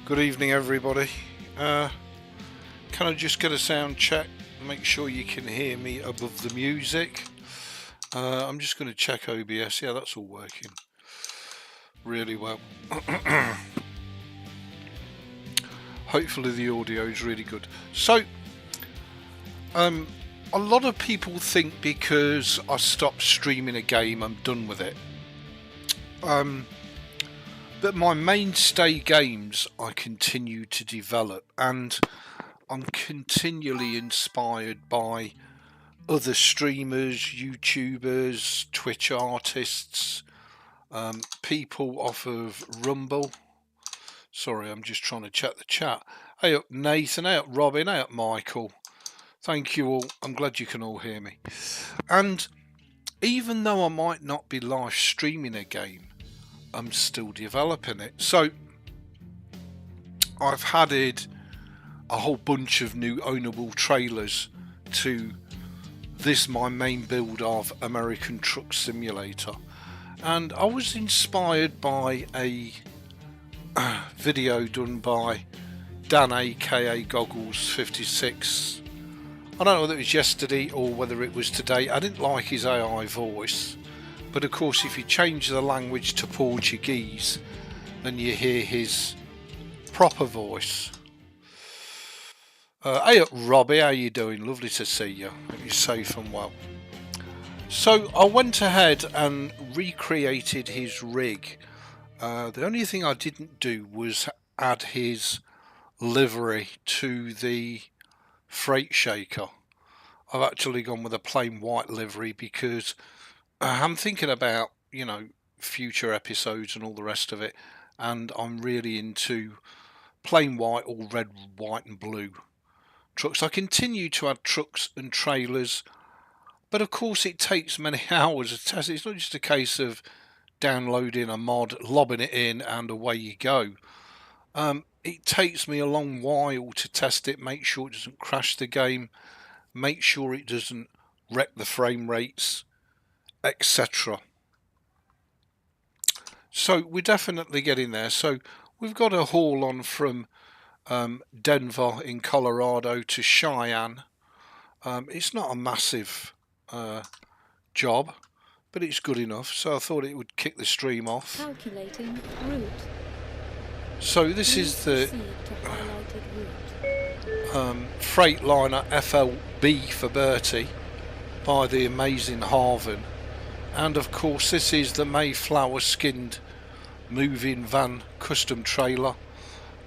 Good evening, everybody. Can I just get a sound check? Make sure you can hear me above the music. I'm just going to check OBS. Yeah, that's all working really well. Hopefully the audio is really good. So, a lot of people think because I stopped streaming a game, I'm done with it. But my mainstay games I continue to develop, and I'm continually inspired by other streamers, YouTubers, Twitch artists, people off of Rumble. Sorry, I'm just trying to check the chat. Hey up Nathan, hey up Robin, hey up Michael. Thank you all. I'm glad you can all hear me. And even though I might not be live streaming a game, I'm still developing it. So I've added a whole bunch of new ownable trailers to this, my main build of American Truck Simulator. And I was inspired by a video done by Dan aka Goggles56. I don't know whether it was yesterday or whether it was today. I didn't like his AI voice, but of course if you change the language to Portuguese then you hear his proper voice. Hey up Robbie, how you doing? Lovely to see you. Hope you're safe and well. So I went ahead and recreated his rig. The only thing I didn't do was add his livery to the freight shaker. I've actually gone with a plain white livery because I'm thinking about, you know, future episodes and all the rest of it, and I'm really into plain white or red, white and blue trucks. I continue to add trucks and trailers, but of course it takes many hours to test it. It's not just a case of downloading a mod, lobbing it in and away you go. It takes me a long while to test it, make sure it doesn't crash the game, make sure it doesn't wreck the frame rates, etc. So we're definitely getting there. So we've got a haul on from Denver in Colorado to Cheyenne. It's not a massive job, but it's good enough, so I thought it would kick the stream off. Calculating route. So this is the Freightliner FLB for Bertie by the amazing HARVEN, and of course this is the Mayflower skinned moving van custom trailer,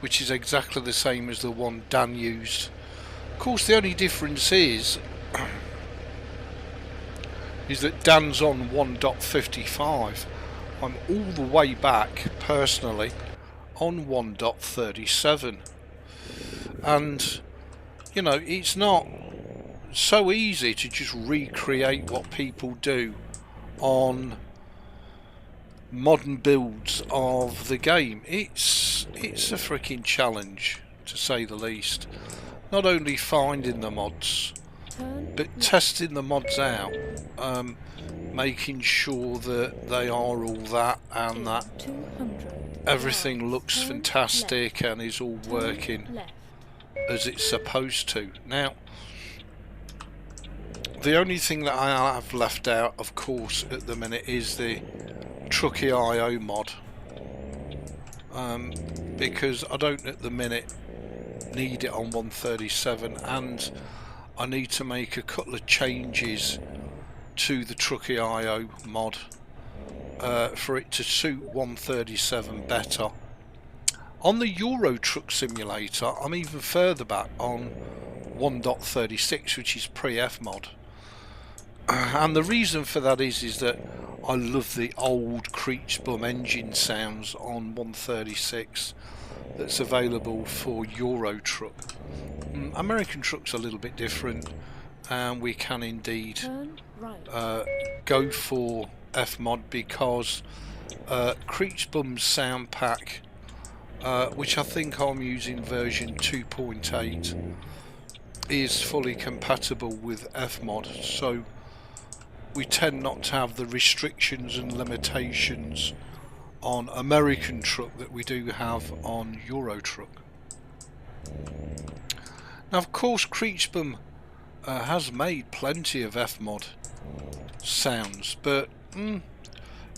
which is exactly the same as the one Dan used. Of course the only difference is that Dan's on 1.55. I'm all the way back personally on 1.37, and you know, it's not so easy to just recreate what people do on modern builds of the game. It's a freaking challenge, to say the least. Not only finding the mods, but testing the mods out, making sure that they are all that and that everything looks fantastic and is all working as it's supposed to. Now, the only thing that I have left out, of course, at the minute is the Truckee.io mod, because I don't at the minute need it on 137, and I need to make a couple of changes to the Truckee.io mod for it to suit 137 better. On the Euro Truck Simulator, I'm even further back on 1.36, which is pre-F mod. And the reason for that is that I love the old Creech Bum engine sounds on 136 that's available for Euro Truck. American Truck's a little bit different, and we can indeed go for F mod because Creech Bum's sound pack, which I think I'm using version 2.8, is fully compatible with F mod, so we tend not to have the restrictions and limitations on American truck that we do have on Euro truck. Now of course Creechbum has made plenty of F-mod sounds, but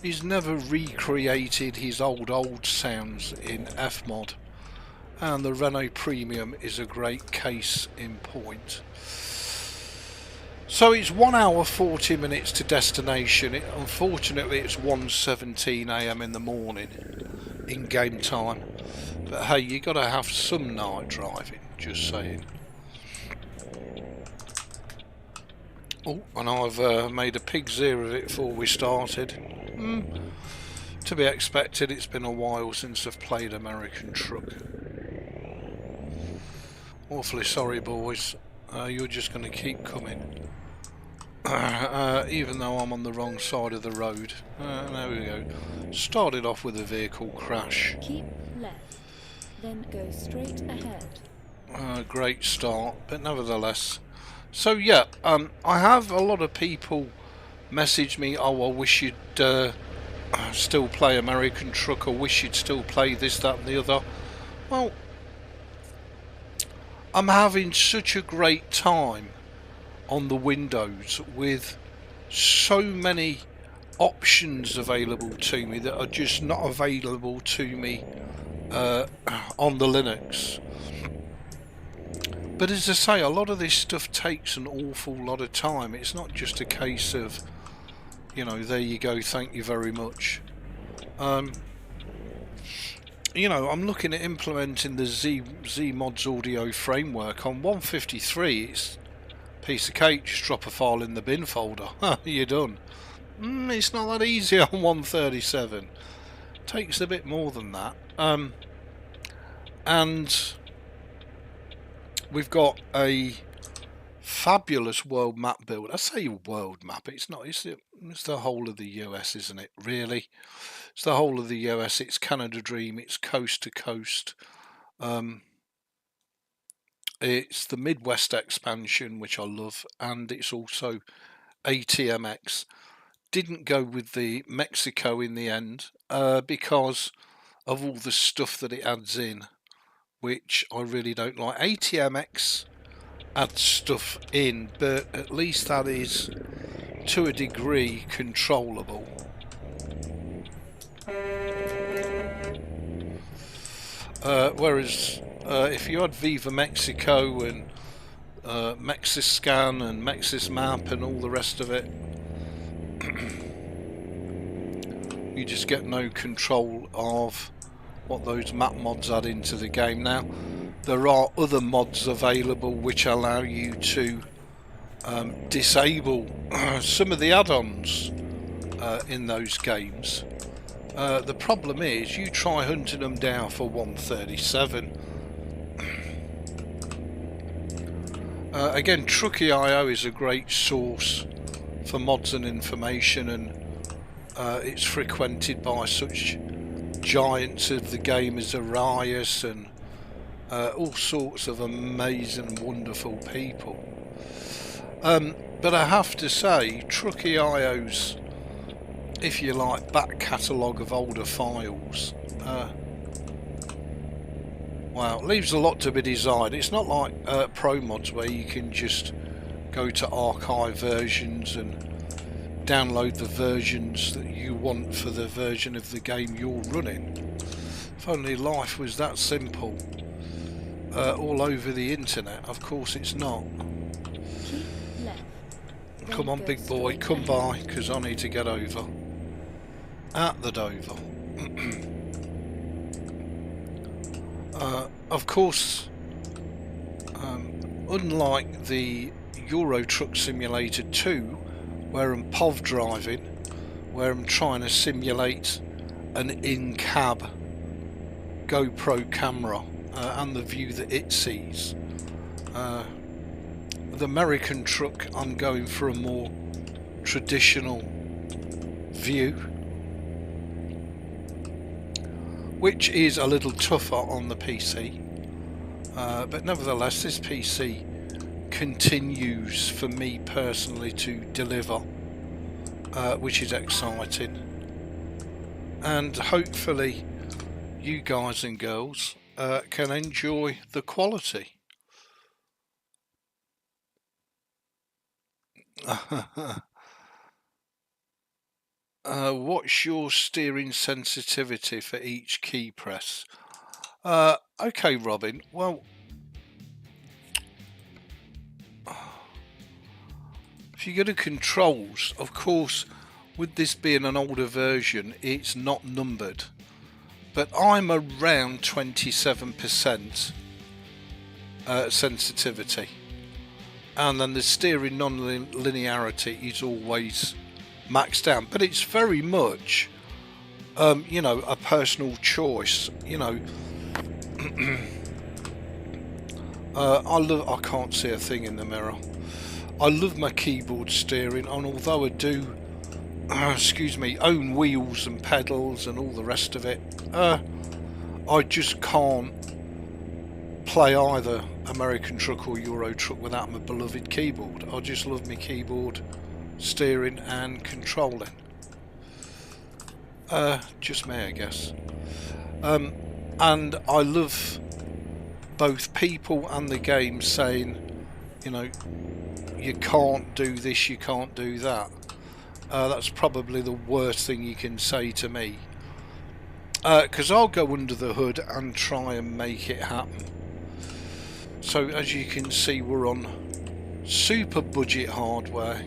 he's never recreated his old sounds in F-mod, and the Renault Premium is a great case in point. So it's 1 hour 40 minutes to destination. Unfortunately it's 1:17 AM in the morning in game time, but hey, you gotta have some night driving, just saying. Oh, and I've made a pig's ear of it before we started. To be expected, it's been a while since I've played American truck. Awfully sorry boys, you're just going to keep coming. Even though I'm on the wrong side of the road. There we go. Started off with a vehicle crash. Keep left, then go straight ahead. Great start, but nevertheless. So yeah, I have a lot of people message me, oh I wish you'd still play American truck, or wish you'd still play this, that and the other. Well, I'm having such a great time on the Windows with so many options available to me that are just not available to me on the Linux. But as I say, a lot of this stuff takes an awful lot of time. It's not just a case of, you know, there you go, thank you very much. You know, I'm looking at implementing the Z-Mods audio framework on 153. It's a piece of cake, just drop a file in the bin folder. You're done. It's not that easy on 137. Takes a bit more than that. And we've got a fabulous world map build. I say world map, it's not, it's the whole of the US, isn't it, really? It's the whole of the US, it's Canada Dream, it's coast to coast. It's the Midwest expansion, which I love, and it's also ATMX. Didn't go with the Mexico in the end because of all the stuff that it adds in, which I really don't like. ATMX adds stuff in, but at least that is to a degree controllable. Whereas if you had Viva Mexico and Mexiscan and Mexismap and all the rest of it, you just get no control of what those map mods add into the game. Now there are other mods available which allow you to disable some of the add-ons in those games. The problem is you try hunting them down for 137. Again, Truckee.io is a great source for mods and information, and it's frequented by such giants of the game as Arias and all sorts of amazing, wonderful people. But I have to say, Truckee.io's, if you like, back catalogue of older files, wow, leaves a lot to be desired. It's not like Pro Mods where you can just go to archive versions and download the versions that you want for the version of the game you're running. If only life was that simple all over the internet. Of course it's not. Come on big boy, come by, because I need to get over at the Dover. Of course, unlike the Euro Truck Simulator 2, where I'm POV driving, where I'm trying to simulate an in-cab GoPro camera and the view that it sees, the American truck, I'm going for a more traditional view, which is a little tougher on the PC, but nevertheless this PC continues for me personally to deliver, which is exciting. and hopefully you guys and girls can enjoy the quality. What's your steering sensitivity for each key press? Okay, Robin, well, if you go to controls, of course, with this being an older version, it's not numbered, but I'm around 27% sensitivity, and then the steering non-linearity is always maxed out, but it's very much you know, a personal choice. You know, I can't see a thing in the mirror. I love my keyboard steering, and although I do excuse me, own wheels and pedals and all the rest of it, I just can't play either American truck or Euro truck without my beloved keyboard. I just love my keyboard steering and controlling. Just me, I guess. And I love both people and the game saying, you know, you can't do this, you can't do that. That's probably the worst thing you can say to me, because I'll go under the hood and try and make it happen. So as you can see, we're on super budget hardware,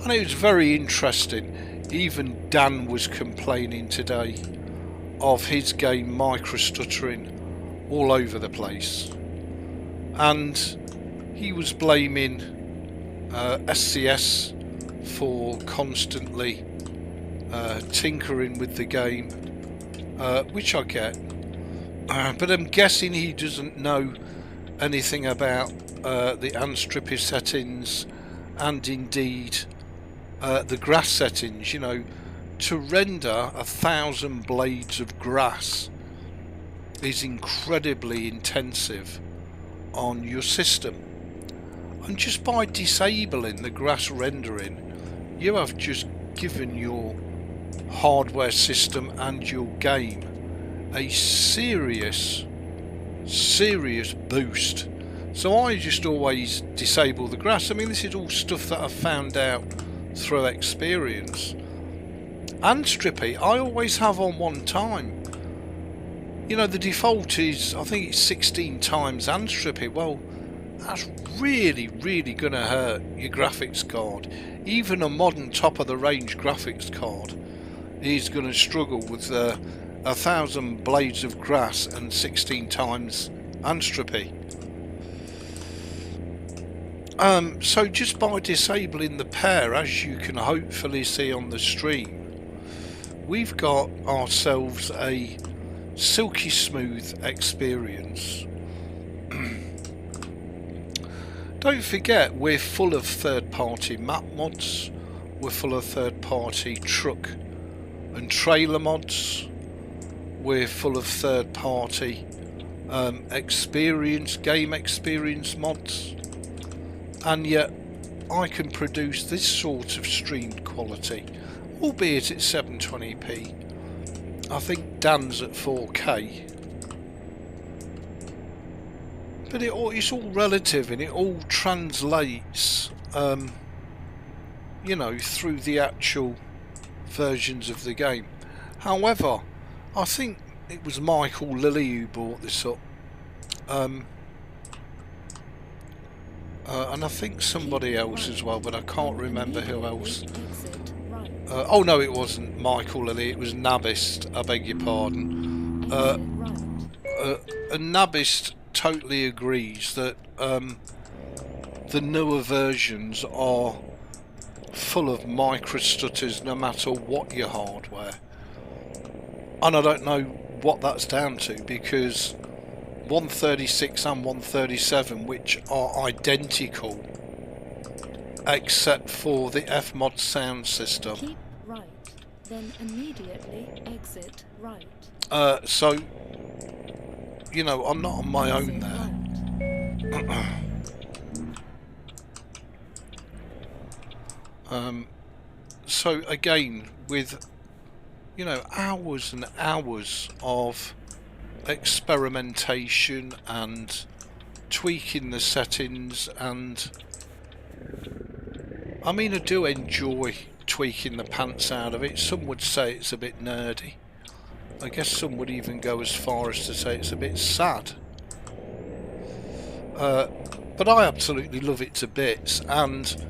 and it was very interesting. Even Dan was complaining today of his game micro stuttering all over the place, and he was blaming SCS for constantly tinkering with the game, which I get, but I'm guessing he doesn't know anything about the unstrippy settings, and indeed the grass settings. You know, to render 1,000 blades of grass is incredibly intensive on your system, and just by disabling the grass rendering, you have just given your hardware system and your game a serious boost. So I just always disable the grass. I mean, this is all stuff that I've found out through experience. And strippy, I always have on one time. You know, the default is, I think it's 16 times and strippy. Well, that's really going to hurt your graphics card. Even a modern top of the range graphics card is going to struggle with 1,000 blades of grass and 16 times and strippy. So just by disabling the pair, as you can hopefully see on the stream, we've got ourselves a silky smooth experience. Don't forget, we're full of third-party map mods, we're full of third-party truck and trailer mods, we're full of third-party game experience mods, and yet I can produce this sort of streamed quality, albeit at 720p. I think Dan's at 4K. But it's all relative, and it all translates, you know, through the actual versions of the game. However, I think it was Michael Lilly who brought this up, and I think somebody else as well, but I can't remember who else. Oh no, it wasn't Michael Lilly, it was Nabist, I beg your pardon. And Nabist totally agrees that the newer versions are full of micro stutters no matter what your hardware, and I don't know what that's down to, because 136 and 137, which are identical except for the Fmod sound system, keep right, then immediately exit right. So you know, I'm not on my own there. So again, with you know, hours and hours of experimentation and tweaking the settings, and I mean, I do enjoy tweaking the pants out of it. Some would say it's a bit nerdy. I guess some would even go as far as to say it's a bit sad. But I absolutely love it to bits, and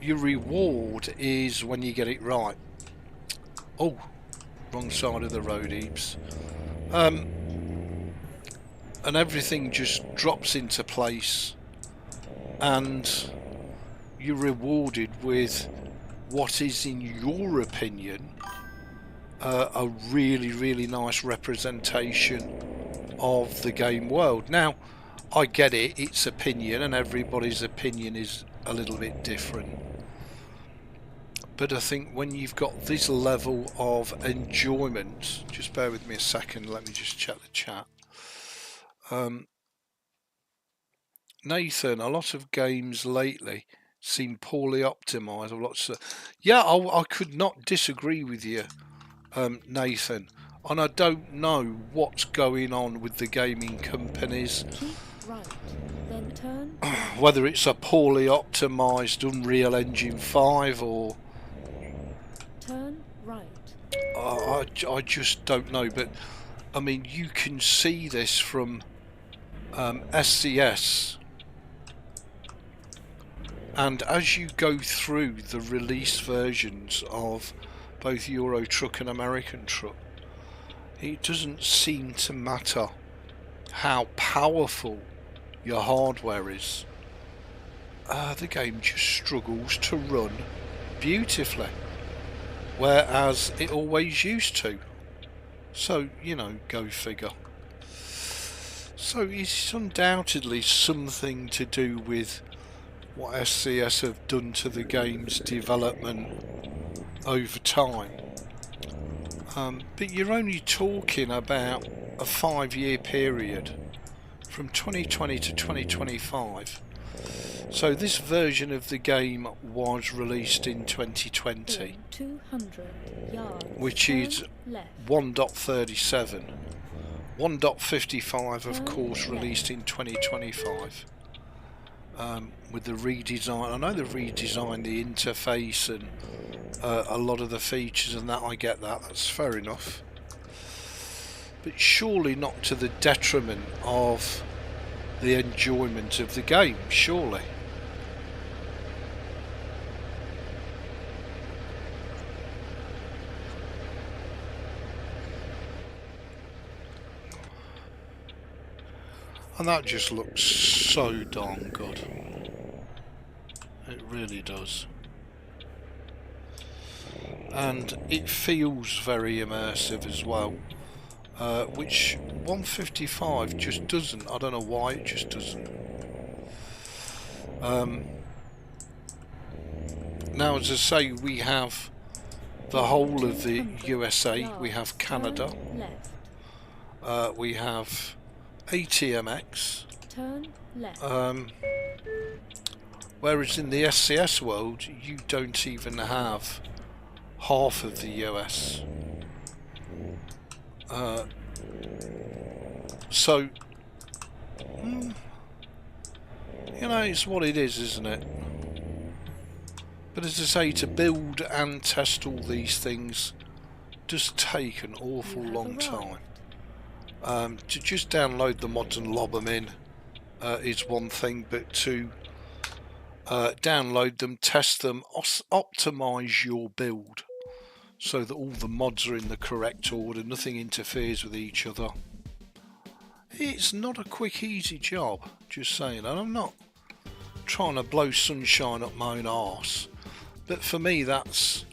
your reward is when you get it right. Oh, wrong side of the road, Ebeez. And everything just drops into place, and you're rewarded with what is, in your opinion, a really nice representation of the game world. Now, I get it, it's opinion, and everybody's opinion is a little bit different. But I think when you've got this level of enjoyment, just bear with me a second, let me just check the chat. Nathan, a lot of games lately seem poorly optimised. Yeah, I could not disagree with you, Nathan. And I don't know what's going on with the gaming companies. Keep right, then turn Whether it's a poorly optimised Unreal Engine 5 or... turn right. I just don't know, but I mean, you can see this from SCS, and as you go through the release versions of both Euro Truck and American Truck, it doesn't seem to matter how powerful your hardware is. The game just struggles to run beautifully, whereas it always used to. So, you know, go figure. So it's undoubtedly something to do with what SCS have done to the game's development over time. But you're only talking about a 5-year period from 2020 to 2025. So this version of the game was released in 2020, 200 yards, which is 1.37. 1.55 of course released in 2025, with the redesign. I know they've redesigned the interface and a lot of the features and that, I get that, that's fair enough, but surely not to the detriment of the enjoyment of the game, surely. And that just looks so darn good. It really does. And it feels very immersive as well, which 155 just doesn't. I don't know why, it just doesn't. Now, as I say, we have the whole of the USA, we have Canada, we have ATMX, turn left. Whereas in the SCS world you don't even have half of the US. So you know, it's what it is, isn't it? But as I say, to build and test all these things does take an awful long time. To just download the mods and lob them in is one thing, but to download them, test them, optimize your build so that all the mods are in the correct order, nothing interferes with each other. It's not a quick, easy job, just saying, and I'm not trying to blow sunshine up my own arse, but for me that's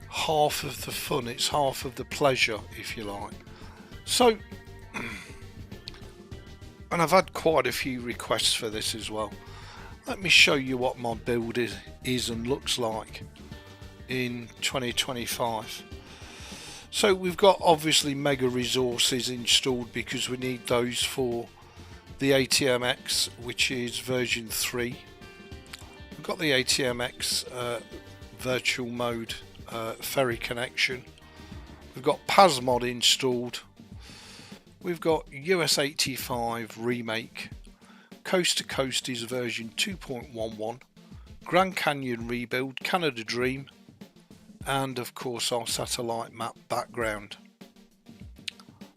half of the fun, it's half of the pleasure, if you like. So, and I've had quite a few requests for this as well. Let me show you what my build is and looks like in 2025. So we've got obviously mega resources installed because we need those for the ATMX, which is version 3. We've got the ATMX virtual mode ferry connection, We've got PASMod installed. We've got US 85 Remake. Coast to Coast is version 2.11. Grand Canyon Rebuild, Canada Dream, and of course our satellite map background.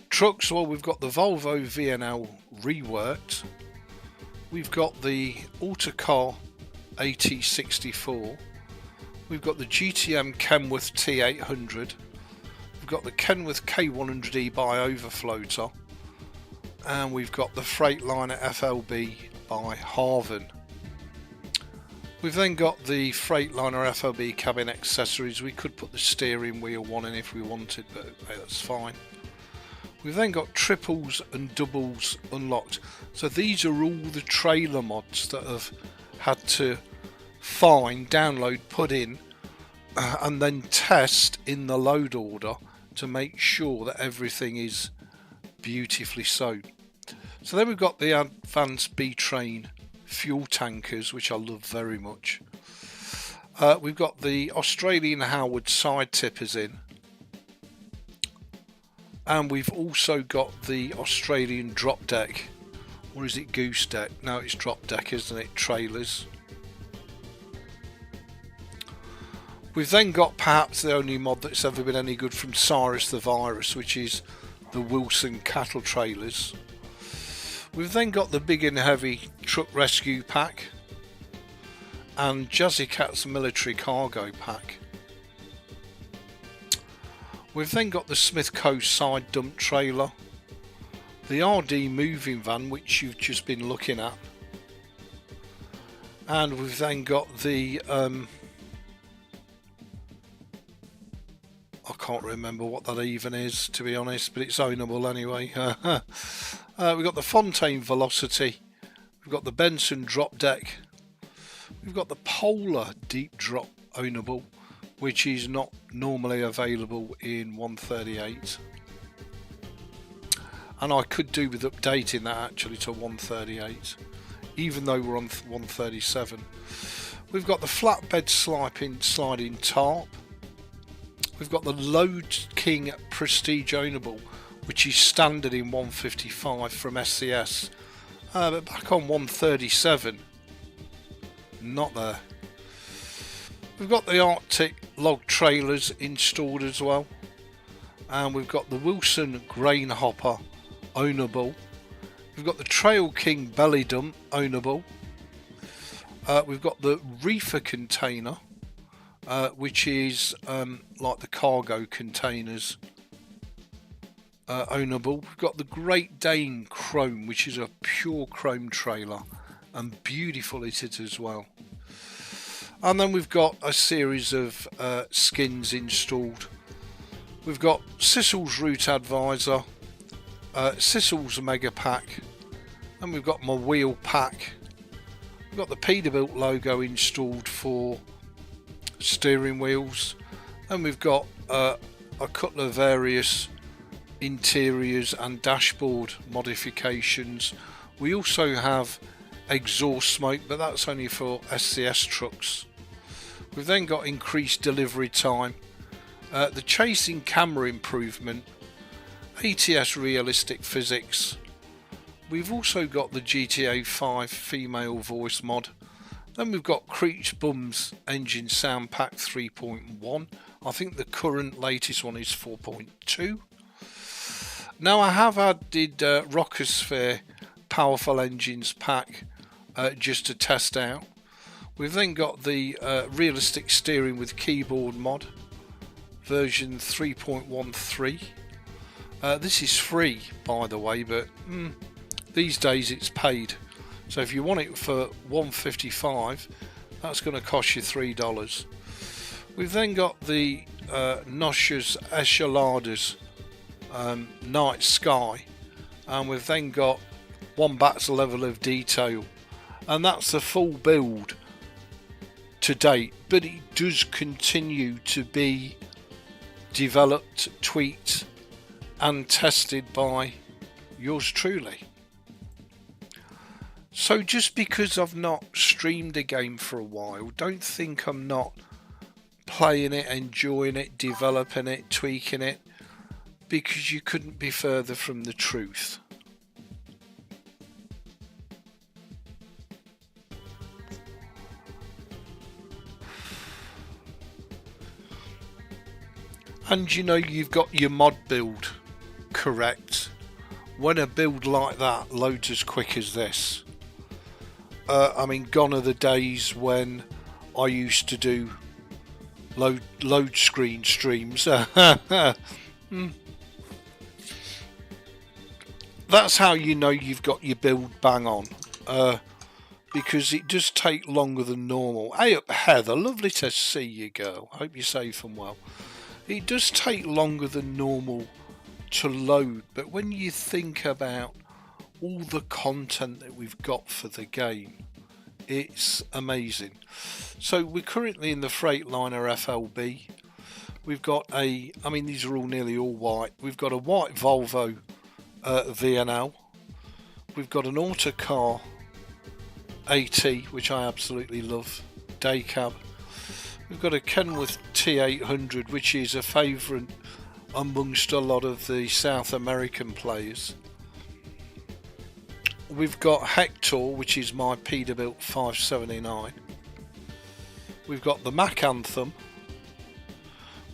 Trucks, well, we've got the Volvo VNL reworked. We've got the Autocar AT64. We've got the GTM Kenworth T800. We've got the Kenworth K100E by Overfloater. And we've got the Freightliner FLB by HARVEN. We've then got the Freightliner FLB cabin accessories. We could put the steering wheel one in if we wanted, but hey, that's fine. We've then got triples and doubles unlocked. So these are all the trailer mods that have had to find, download, put in, and then test in the load order to make sure that everything is beautifully sewed. So then we've got the advanced B-Train fuel tankers, which I love very much. We've got the Australian Howard side tippers in, and we've also got the Australian drop deck, or is it goose deck? No, it's drop deck, isn't it? Trailers. We've then got perhaps the only mod that's ever been any good from Cyrus the Virus, which is the Wilson cattle trailers. We've then got the Big and Heavy Truck Rescue Pack and Jazzy Cat's Military Cargo Pack. We've then got the Smith Coast Side Dump Trailer, the RD Moving Van, which you've just been looking at, and we've then got the I can't remember what that even is, to be honest, but it's ownable anyway. We've got the Fontaine Velocity, we've got the Benson Drop Deck, we've got the Polar Deep Drop ownable, which is not normally available in 138. And I could do with updating that actually to 138, even though we're on 137. We've got the Flatbed Sliding Tarp. We've got the Load King Prestige ownable, which is standard in 155 from SCS, but back on 137, not there. We've got the Arctic log trailers installed as well, and we've got the Wilson Grain Hopper ownable. We've got the Trail King Belly Dump ownable. We've got the Reefer Container, which is like the cargo containers, ownable. We've got the Great Dane Chrome, which is a pure chrome trailer, and beautiful it is as well. And then we've got a series of skins installed. We've got Sissel's Route Advisor, Sissel's Mega Pack, and we've got my wheel pack. We've got the Peterbilt logo installed for steering wheels, and we've got a couple of various interiors and dashboard modifications. We also have exhaust smoke, but that's only for SCS trucks. We've then got increased delivery time, the chasing camera improvement, ATS realistic physics. We've also got the GTA 5 female voice mod. Then we've got Creech Bum's engine sound pack 3.1. I think the current latest one is 4.2. Now I have added Rockosphere powerful engines pack just to test out. We've then got the realistic steering with keyboard mod version 3.13. This is free, by the way, but these days it's paid. So if you want it for $155, that's going to cost you $3. We've then got the Nosha's Echeladas Night Sky, and we've then got Wombat's level of detail, and that's the full build to date, but it does continue to be developed, tweaked and tested by yours truly. So just because I've not streamed a game for a while, don't think I'm not playing it, enjoying it, developing it, tweaking it. because you couldn't be further from the truth. And you know, you've got your mod build correct. When a build like that loads as quick as this, I mean, gone are the days when I used to do load screen streams. That's how you know you've got your build bang on, because it does take longer than normal. Hey up Heather, lovely to see you, girl. Hope you're safe and well. It does take longer than normal to load, but when you think about all the content that we've got for the game, it's amazing. So we're currently in the Freightliner FLB. We've got I mean, these are all nearly all white. We've got a white Volvo VNL. We've got an Autocar AT, which I absolutely love, day cab. We've got a Kenworth T800, which is a favourite amongst a lot of the South American players. We've got Hektor, which is my Peterbilt 579. We've got the Mac Anthem,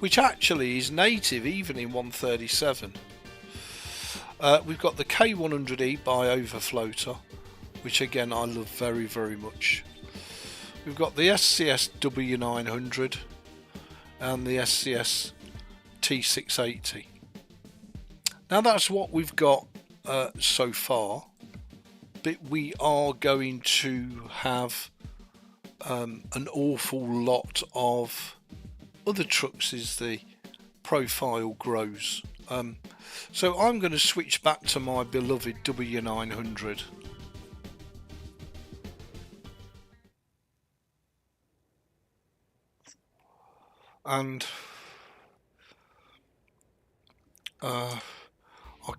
which actually is native even in 137. We've got the K100E by Overfloater, which again I love very, very much. We've got the SCS W900 and the SCS T680. Now that's what we've got so far, but we are going to have an awful lot of other trucks as the profile grows. So I'm going to switch back to my beloved W900. And I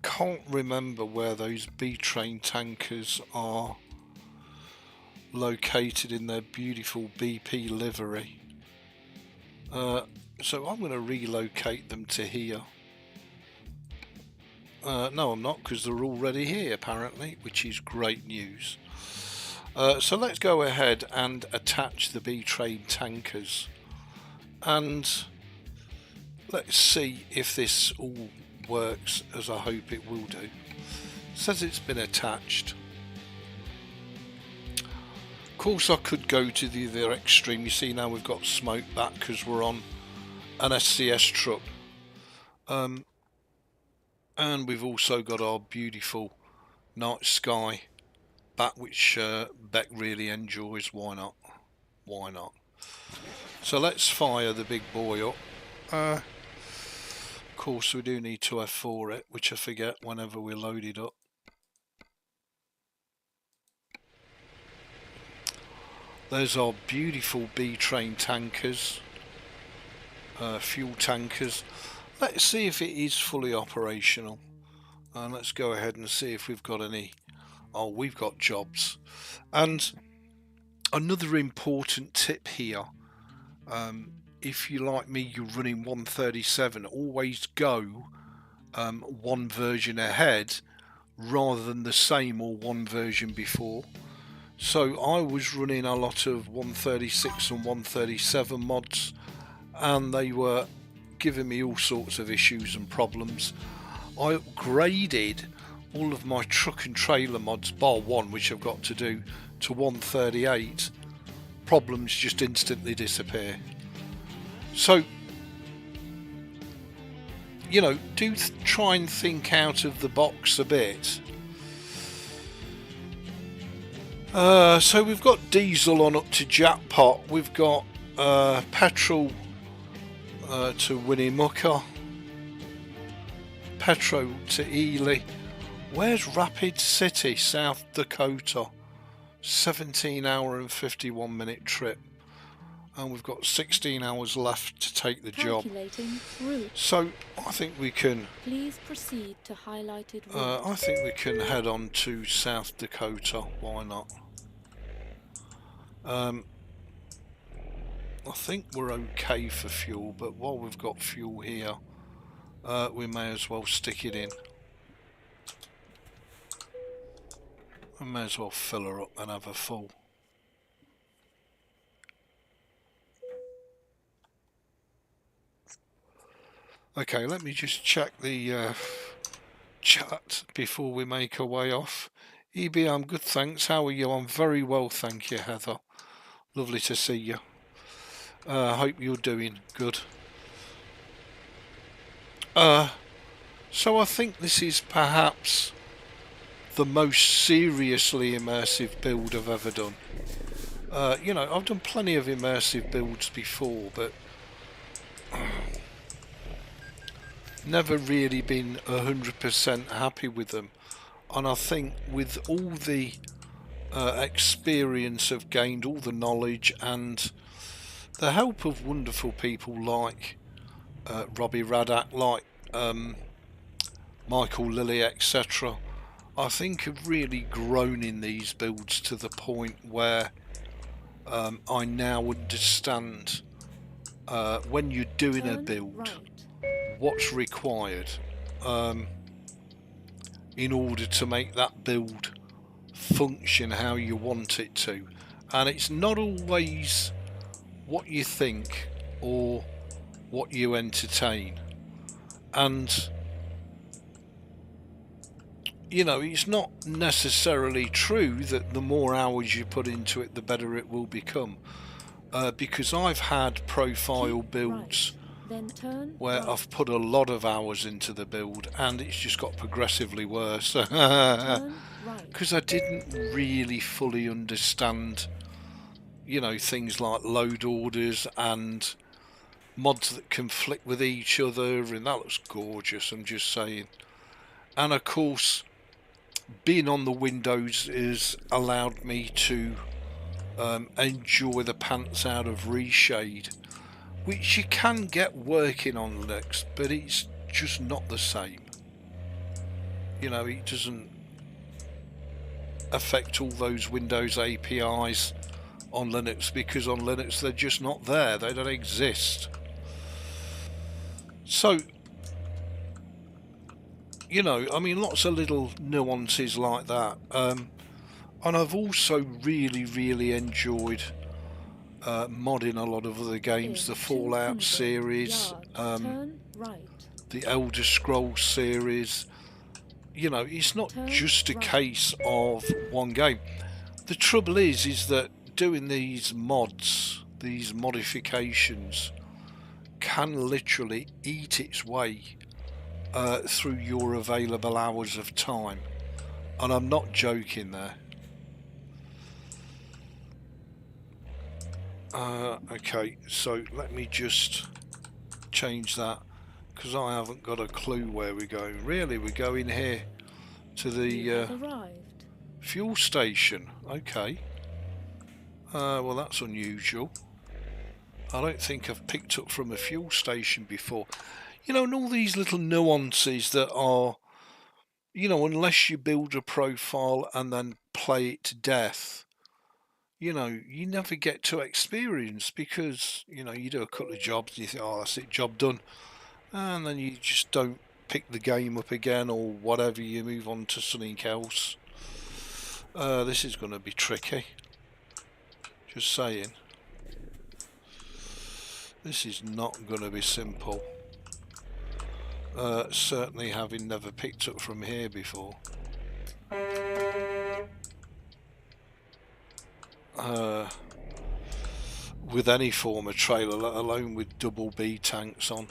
can't remember where those B-train tankers are located in their beautiful BP livery. So I'm going to relocate them to here. No, I'm not, because they're already here apparently, which is great news. So let's go ahead and attach the B-train tankers. And let's see if this all works as I hope it will do. It says it's been attached. Of course I could go to the other extreme. You see now we've got smoke back because we're on an SCS truck. And we've also got our beautiful night sky back, which Beck really enjoys. Why not? Why not? So let's fire the big boy up. Of course we do need to F4 it, which I forget whenever we load it up. There's our beautiful B-train tankers, fuel tankers. Let's see if it is fully operational. Let's go ahead and see if we've got any. Oh, we've got jobs. And another important tip here. If you like me, you're running 137, always go one version ahead rather than the same or one version before. So I was running a lot of 136 and 137 mods, and they were giving me all sorts of issues and problems. I upgraded all of my truck and trailer mods, bar one, which I've got to do, to 138. Problems just instantly disappear. So, you know, do try and think out of the box a bit. So we've got diesel on up to jackpot. We've got petrol to Winnemucca, petrol to Ely. Where's Rapid City, South Dakota? 17-hour and 51-minute trip. And we've got 16 hours left to take the job. So I think we can. Please proceed to highlighted route. I think we can head on to South Dakota. Why not? I think we're okay for fuel, but while we've got fuel here, we may as well stick it in. We may as well fill her up and have her full. Okay, let me just check the chat before we make our way off. EB, I'm good, thanks. How are you? I'm very well, thank you, Heather. Lovely to see you. Hope you're doing good. So I think this is perhaps the most seriously immersive build I've ever done. You know, I've done plenty of immersive builds before, but never really been 100% happy with them. And I think with all the experience I've gained, all the knowledge and the help of wonderful people like Robbie Radak, like Michael Lilly, etc., I think I've really grown in these builds to the point where I now understand when you're doing a build what's required in order to make that build function how you want it to, and it's not always what you think or what you entertain. And you know, it's not necessarily true that the more hours you put into it the better it will become, because I've had profile builds where I've put a lot of hours into the build and it's just got progressively worse because I didn't really fully understand, you know, things like load orders and mods that conflict with each other, and that looks gorgeous, I'm just saying. And of course, being on the Windows has allowed me to enjoy the pants out of reshade, which you can get working on Linux, but it's just not the same. You know, it doesn't affect all those Windows APIs on Linux, because on Linux they're just not there, they don't exist. So, you know, I mean, lots of little nuances like that. And I've also really enjoyed modding a lot of other games, the Fallout series, the Elder Scrolls series. You know, it's not just a case of one game. The trouble is that doing these mods, these modifications, can literally eat its way through your available hours of time, and I'm not joking there. Okay, so let me just change that, because I haven't got a clue where we're going. Really, we're going here to the fuel station. Okay. Well, that's unusual. I don't think I've picked up from a fuel station before. You know, and all these little nuances that are, you know, unless you build a profile and then play it to death, you know, you never get to experience, because, you know, you do a couple of jobs and you think, oh, that's it, job done. And then you just don't pick the game up again or whatever, you move on to something else. This is going to be tricky. Just saying. This is not going to be simple. Certainly having never picked up from here before. With any form of trailer, let alone with double B tanks on.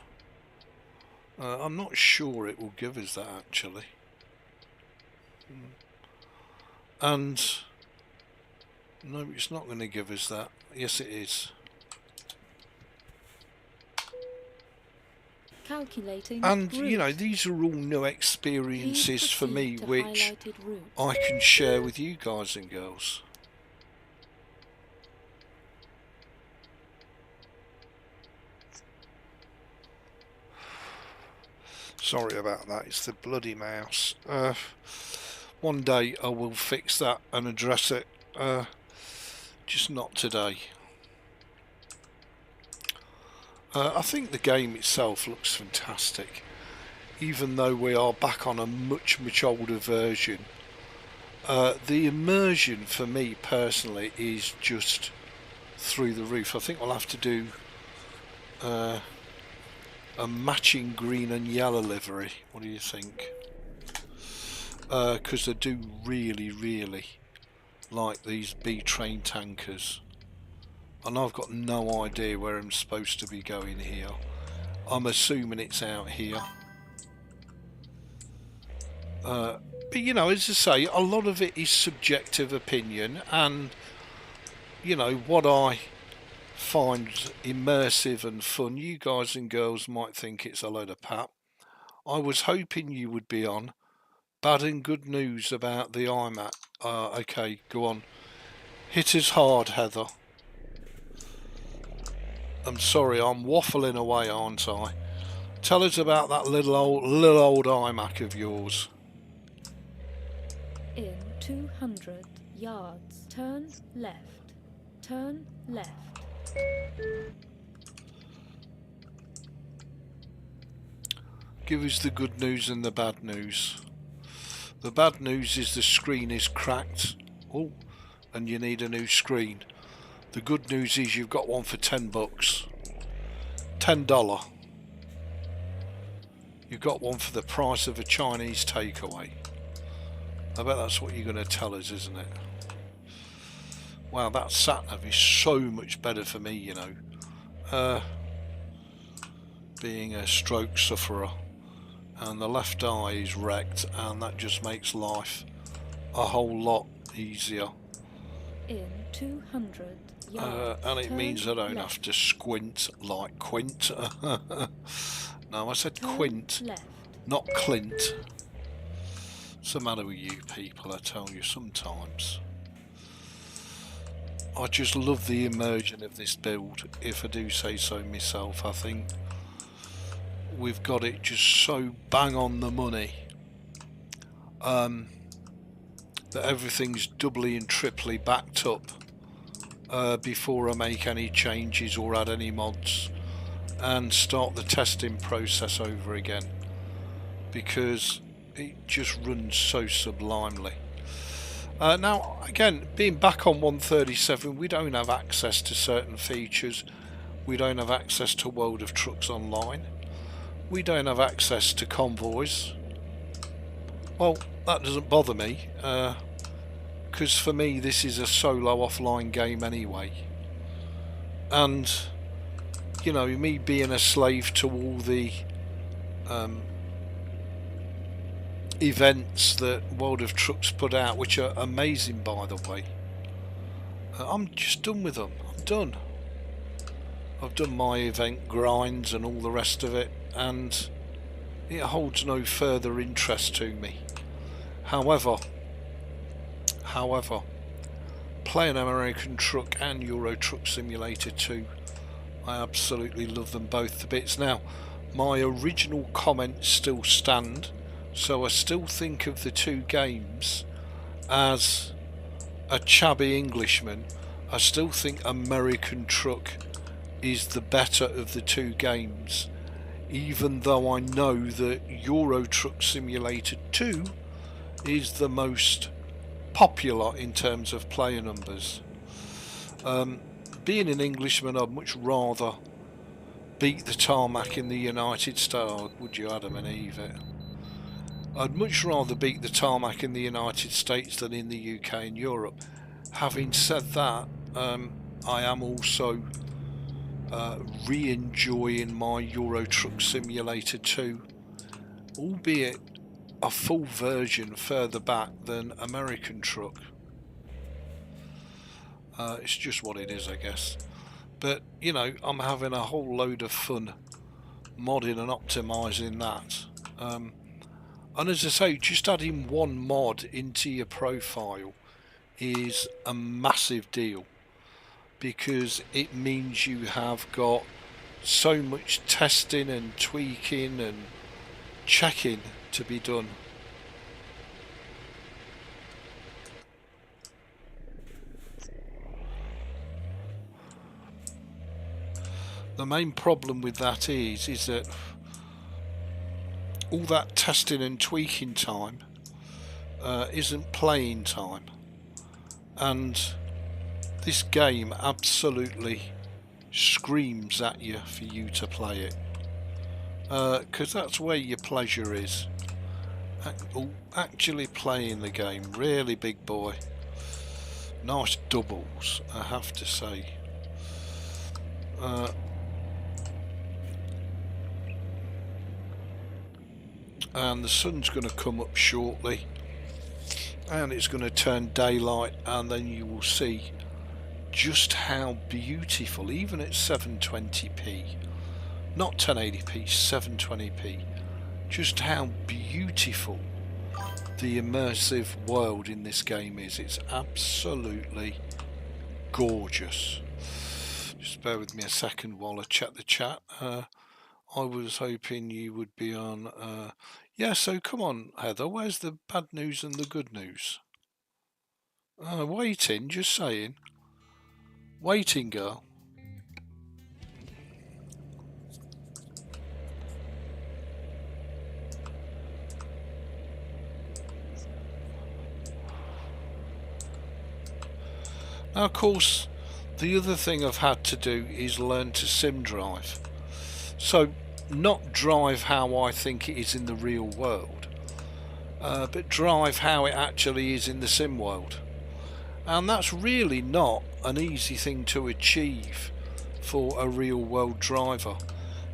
I'm not sure it will give us that, actually. And no, it's not going to give us that. Yes, it is. Calculating and route. you know, these are all new experiences for me, which I can share with you guys and girls. Sorry about that, it's the bloody mouse. One day I will fix that and address it, just not today. I think the game itself looks fantastic. even though we are back on a much older version. The immersion for me personally is just through the roof. I think we'll have to do a matching green and yellow livery. What do you think? Because I do really like these B train tankers, and I've got no idea where I'm supposed to be going here. I'm assuming it's out here. But you know, as I say, a lot of it is subjective opinion, and you know, what I find immersive and fun, you guys and girls might think it's a load of pap. I was hoping you would be on bad and good news about the iMac. Okay, go on. Hit us hard, Heather. I'm sorry, I'm waffling away, aren't I? Tell us about that little old iMac of yours. In 200 yards, turn left. Turn left. Give us the good news and the bad news. The bad news is the screen is cracked. Oh, and you need a new screen. The good news is you've got one for $10. $10. You've got one for the price of a Chinese takeaway. I bet that's what you're going to tell us, isn't it? Wow, that sat-nav is so much better for me, you know. Being a stroke sufferer. And the left eye is wrecked, and that just makes life a whole lot easier. In 200 yards, and it means I don't have to squint like Quint. No, I said Quint, not Clint. What's the matter with you people, I tell you sometimes. I just love the immersion of this build, if I do say so myself. I think we've got it just so bang on the money that everything's doubly and triply backed up before I make any changes or add any mods and start the testing process over again, because it just runs so sublimely. Now again, being back on 137, we don't have access to certain features. We don't have access to World of Trucks Online. We don't have access to convoys. Well, that doesn't bother me, because for me this is a solo offline game anyway. And, you know, me being a slave to all the events that World of Trucks put out, which are amazing by the way, I'm just done with them. I'm done. I've done my event grinds and all the rest of it, and it holds no further interest to me. However, playing American Truck and Euro Truck Simulator 2, I absolutely love them both to bits. Now, my original comments still stand, so I still think of the two games as a chubby Englishman. I still think American Truck is the better of the two games, even though I know that Euro Truck Simulator 2 is the most popular in terms of player numbers. Being an Englishman, I'd much rather beat the tarmac in the United States. Would you, Adam and Eve? I'd much rather beat the tarmac in the United States than in the UK and Europe. Having said that, I am also re-enjoying my Euro Truck Simulator 2, albeit a full version further back than American Truck. It's just what it is, I guess. But, you know, I'm having a whole load of fun modding and optimising that. And as I say, just adding one mod into your profile is a massive deal, because it means you have got so much testing and tweaking and checking to be done. The main problem with that is that all that testing and tweaking time isn't playing time, and this game absolutely screams at you for you to play it, because that's where your pleasure is. Actually playing the game. Really, big boy. Nice doubles, I have to say. And the sun's going to come up shortly, and it's going to turn daylight, and then you will see just how beautiful, even at 720p, not 1080p, 720p, just how beautiful the immersive world in this game is. It's absolutely gorgeous. Just bear with me a second while I check the chat. I was hoping you would be on. Yeah, so come on, Heather, where's the bad news and the good news? Waiting, just saying. Waiting, girl. Now, of course, the other thing I've had to do is learn to sim drive. So, not drive how I think it is in the real world, but drive how it actually is in the sim world. And that's really not an easy thing to achieve for a real world driver,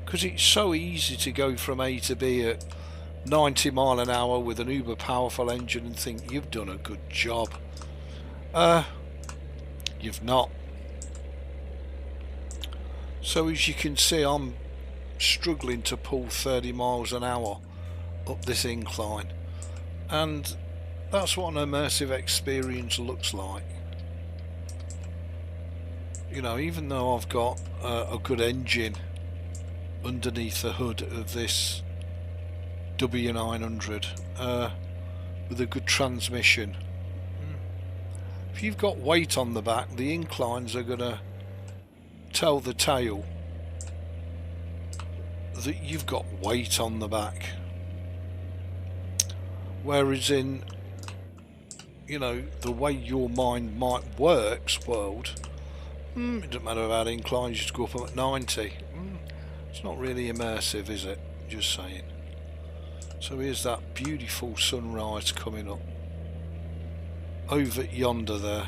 because it's so easy to go from A to B at 90 mile an hour with an uber powerful engine and think you've done a good job. You've not. So as you can see, I'm struggling to pull 30 miles an hour up this incline, and that's what an immersive experience looks like. You know, even though I've got a good engine underneath the hood of this W900 with a good transmission, if you've got weight on the back, the inclines are going to tell the tale that you've got weight on the back. Whereas in, you know, the way your mind might works world, it doesn't matter about inclines, you just go up at 90. It's not really immersive, is it? Just saying. So here's that beautiful sunrise coming up over yonder there,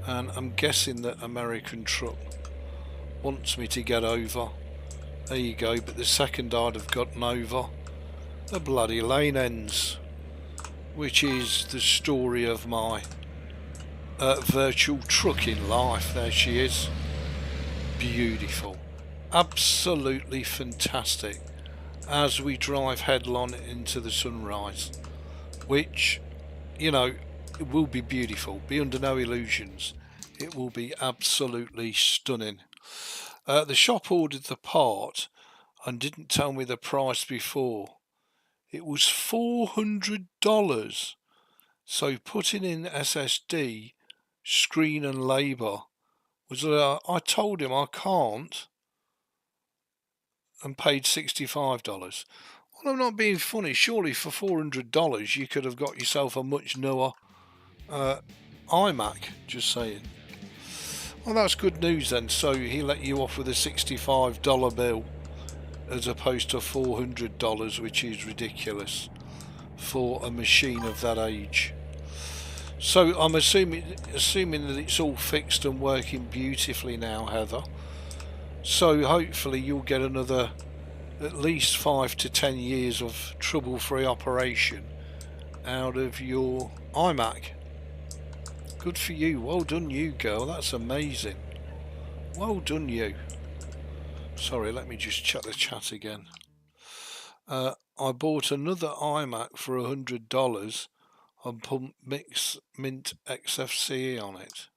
and I'm guessing that American truck wants me to get over. There you go, but the second I'd have gotten over, the bloody lane ends, which is the story of my virtual trucking life. There she is. Beautiful, absolutely fantastic, as we drive headlong into the sunrise, which, you know, it will be beautiful. Be under no illusions, it will be absolutely stunning. The shop ordered the part and didn't tell me the price before. It was $400. So putting in SSD, screen and labour was, I told him I can't, and paid $65. Well, I'm not being funny. Surely for $400 you could have got yourself a much newer iMac, just saying. Well, that's good news then. So he let you off with a $65 bill as opposed to $400, which is ridiculous for a machine of that age. So I'm assuming that it's all fixed and working beautifully now, Heather. So hopefully you'll get another at least 5 to 10 years of trouble-free operation out of your iMac. Good for you. Well done you, girl. That's amazing. Well done you. Sorry, let me just check the chat again. I bought another iMac for $100 and put Mint XFCE on it.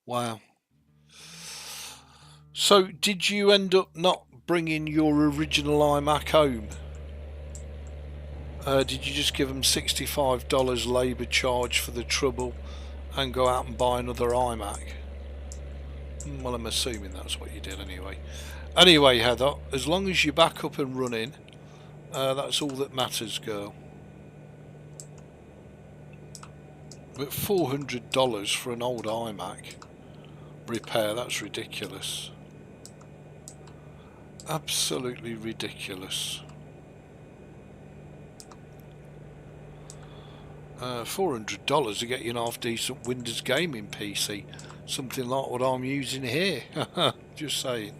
Wow. So did you end up not bringing your original iMac home? Did you just give them $65 labour charge for the trouble and go out and buy another iMac? Well, I'm assuming that's what you did anyway. Anyway, Heather, as long as you're back up and running, That's all that matters, girl. But $400 for an old iMac repair, that's ridiculous. Absolutely ridiculous. $400 to get you an half decent Windows gaming PC, something like what I'm using here. Just saying.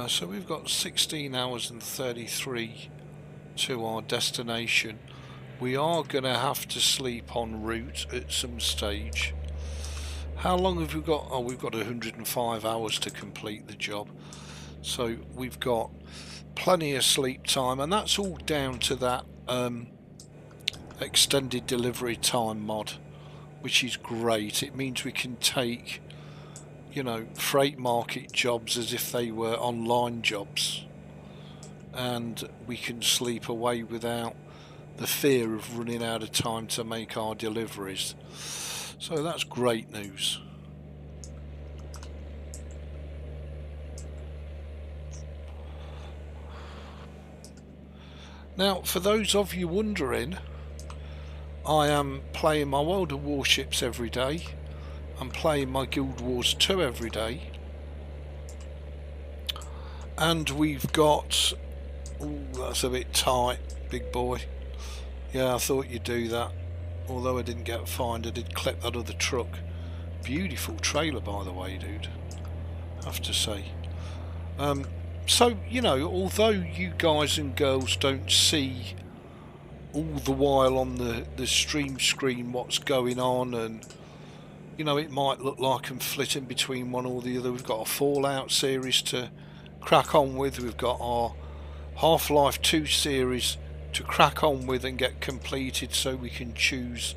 So we've got 16 hours and 33 to our destination. We are going to have to sleep en route at some stage. How long have we got? Oh, we've got 105 hours to complete the job. So we've got plenty of sleep time, and that's all down to that extended delivery time mod, which is great. It means we can take, you know, freight market jobs as if they were online jobs, and we can sleep away without the fear of running out of time to make our deliveries. So that's great news. Now, for those of you wondering, I am playing my World of Warships every day. I'm playing my Guild Wars 2 every day. And we've got... Ooh, that's a bit tight, big boy. Yeah, I thought you'd do that. Although I didn't get fined, I did clip that other truck. Beautiful trailer, by the way, dude. I have to say. So, you know, although you guys and girls don't see all the while on the stream screen what's going on, and, you know, it might look like I'm flitting between one or the other. We've got a Fallout series to crack on with. We've got our Half-Life 2 series to crack on with and get completed, so we can choose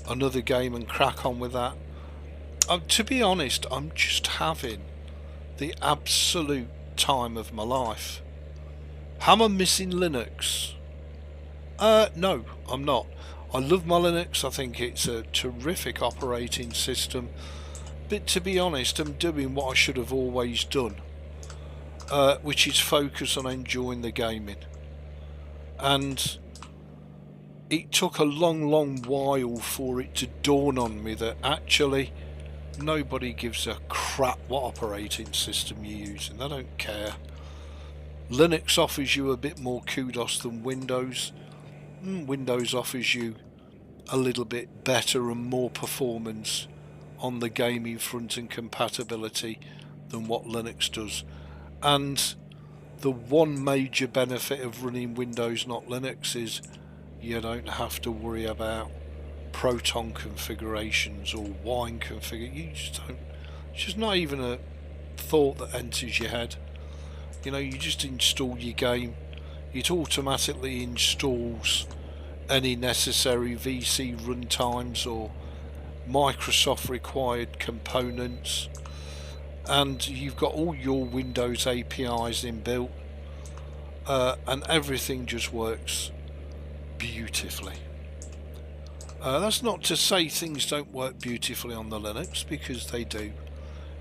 another game and crack on with that. To be honest, I'm just having the absolute time of my life. Am I missing Linux? No, I'm not. I love my Linux. I think it's a terrific operating system, but to be honest, I'm doing what I should have always done, which is focus on enjoying the gaming. And it took a long while for it to dawn on me that actually nobody gives a crap what operating system you're using. They don't care. Linux offers you a bit more kudos than Windows. Windows offers you a little bit better and more performance on the gaming front and compatibility than what Linux does. And the one major benefit of running Windows, not Linux, is you don't have to worry about Proton configurations or Wine configurations. You just don't. It's just not even a thought that enters your head. You know, you just install your game. It automatically installs any necessary VC runtimes or Microsoft required components, and you've got all your Windows APIs inbuilt, and everything just works beautifully. That's not to say things don't work beautifully on the Linux, because they do.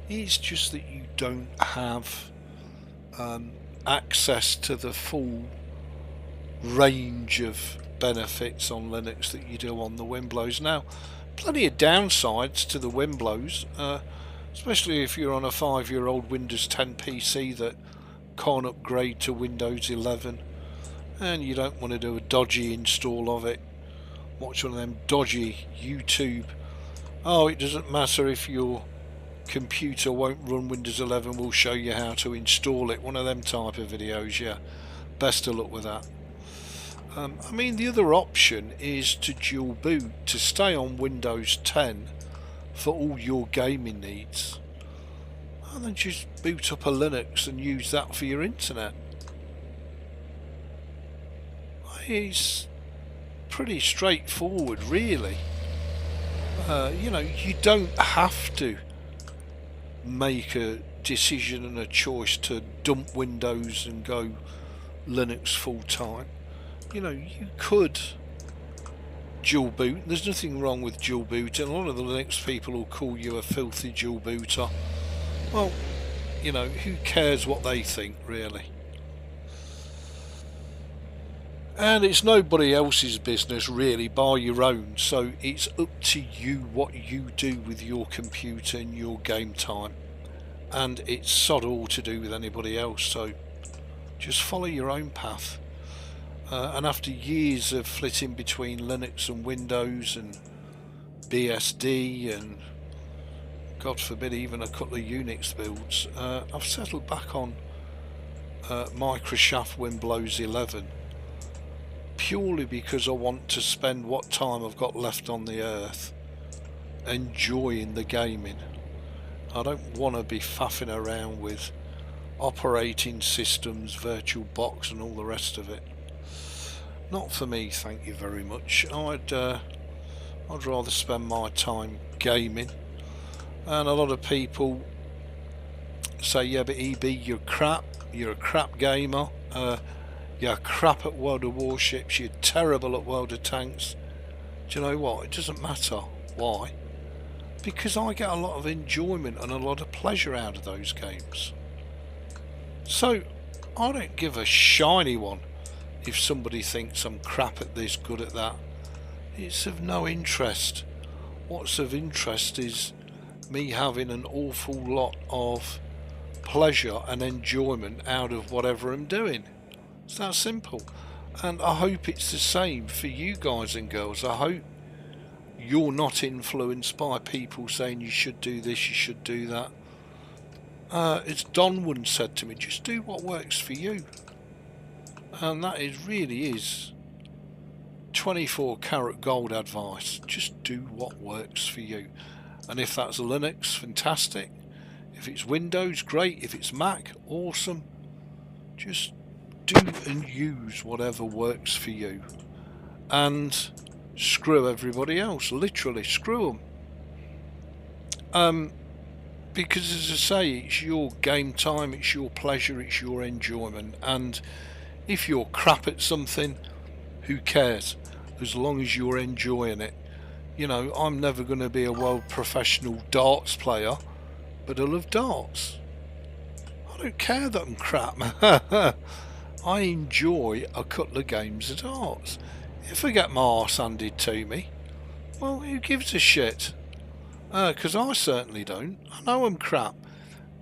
It's just that you don't have access to the full range of benefits on Linux that you do on the Winblows. Now, plenty of downsides to the Winblows, especially if you're on a 5-year-old Windows 10 PC that can't upgrade to Windows 11, and you don't want to do a dodgy install of it. Watch one of them dodgy YouTube, oh, it doesn't matter if your computer won't run Windows 11, we'll show you how to install it. One of them type of videos. Yeah, best of luck with that. I mean, the other option is to dual boot, to stay on Windows 10 for all your gaming needs, and then just boot up a Linux and use that for your internet. It's pretty straightforward, really. You know, you don't have to make a decision and a choice to dump Windows and go Linux full time. You know, you could dual boot. There's nothing wrong with dual boot, and a lot of the Linux people will call you a filthy dual booter. Well, you know, who cares what they think, really? And it's nobody else's business, really, bar your own. So it's up to you what you do with your computer and your game time. And it's sod all to do with anybody else. So just follow your own path. And after years of flitting between Linux and Windows and BSD and, God forbid, even a couple of Unix builds, I've settled back on Microsoft Windows 11. Purely because I want to spend what time I've got left on the earth enjoying the gaming. I don't want to be faffing around with operating systems, virtual box and all the rest of it. Not for me, thank you very much. I'd rather spend my time gaming. And a lot of people say, yeah, but EB, you're crap, you're a crap gamer, you're crap at World of Warships, you're terrible at World of Tanks. Do you know what? It doesn't matter. Why? Because I get a lot of enjoyment and a lot of pleasure out of those games. So I don't give a shiny one if somebody thinks I'm crap at this, good at that. It's of no interest. What's of interest is me having an awful lot of pleasure and enjoyment out of whatever I'm doing. It's that simple. And I hope it's the same for you guys and girls. I hope you're not influenced by people saying you should do this, you should do that. It's Don once said to me, just do what works for you. And that really is 24 karat gold advice. Just do what works for you. And if that's Linux, fantastic. If it's Windows, great. If it's Mac, awesome. Just do and use whatever works for you. And screw everybody else. Literally, screw them. Because as I say, it's your game time, it's your pleasure, it's your enjoyment. And if you're crap at something, who cares? As long as you're enjoying it. You know, I'm never going to be a world professional darts player, but I love darts. I don't care that I'm crap. I enjoy a couple of games of darts. If I get my arse handed to me, well, who gives a shit? Because I certainly don't. I know I'm crap,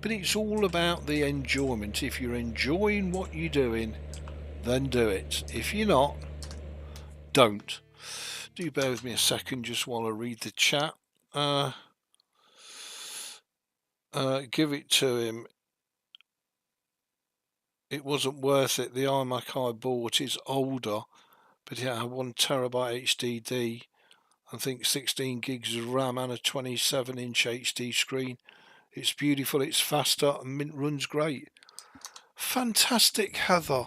but it's all about the enjoyment. If you're enjoying what you're doing, then do it. If you're not, don't. Do bear with me a second just while I read the chat. Give it to him. It wasn't worth it. The iMac I bought is older, but it had 1 terabyte HDD. I think 16 gigs of RAM and a 27-inch HD screen. It's beautiful, it's faster, and Mint runs great. Fantastic, Heather.